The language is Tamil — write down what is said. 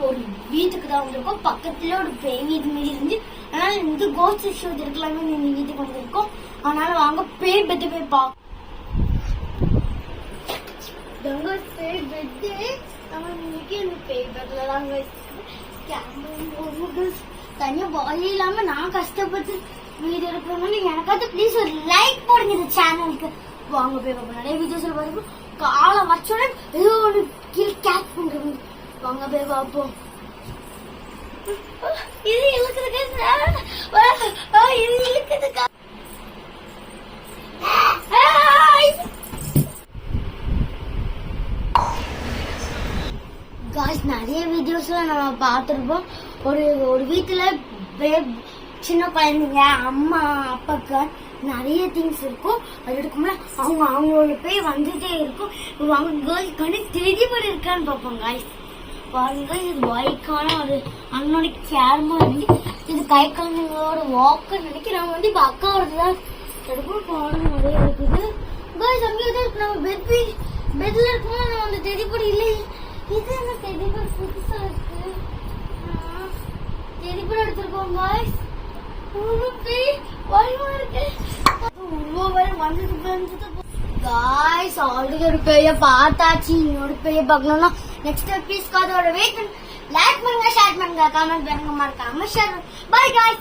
ஒரு வீட்டுக்கு தான் வந்திருக்கோம். பக்கத்துல ஒரு பேய் வீடு மாரி இருந்து, அதனால இந்த கோஸ்ட் ஷோ இருக்கலாமே இந்த வீட்டுக்கு வந்திருக்கோம். அதனால வாங்க பேய் பெட்டு போய் பார்க்க. பேய் பெட்டு நம்ம இன்னைக்கு இந்த பேய் பெட்ல தாங்க தனியா வாய் இல்லாம நான் கஷ்டப்பட்டு வீடியோ எடுக்கணும்னு எனக்காவது ப்ளீஸ் ஒரு லைக் போடுங்க இந்த சேனலுக்கு. வாங்க போய் பார்ப்போம். நிறைய வீடியோஸ்ல பார்த்துப்போம். காலை வச்சோட ஏதோ ஒரு கீழே கேட்ச் பண்றது. வாங்க போய் பார்ப்போம். இது இழுக்குதுக்கா, இது இழுக்குதுக்கா. நிறைய வீடியோஸ்ல நம்ம பார்த்துருப்போம். ஒரு வீட்டுல சின்ன குழந்தைங்க அம்மா அப்பாக்கு நிறைய திங்ஸ் இருக்கும். அது இருக்கும்போது அவங்களோட பேய் வந்துட்டே இருக்கும். அவங்க கேர்ள்ஸ் கண்ணு தெரியப்படி இருக்கான்னு பார்ப்போம். காய்ஸ் பாருங்க, இது பைக்கான ஒரு அண்ணோட கேரமா இருந்து இது கை குழந்தைங்களோட வாக்கு நினைக்கிறேன். இப்ப அக்காவோடதான் எடுக்கும். பாருங்க நிறைய இருக்குது. காய்ஸ் அங்கே இருக்கு. நம்ம பெட்ல இருக்கும்போது நம்ம அந்த தெரியப்படி இல்லை. இது என்ன தெரியப்படி புதுசா இருக்கு. தெரியப்படி எடுத்திருக்கோம். காய்ஸ் ஆல்ரெடி ஒரு பேய பார்த்தாச்சு. இன்னொரு பேய பார்க்கணும்னா நெக்ஸ்ட் எபிசோட் அதோட வெயிட் பண்ணி லைக் பண்ணுங்க, ஷேர் பண்ணுங்க, கமெண்ட் பண்ணுங்க, மறக்காம ஷேர். By guys,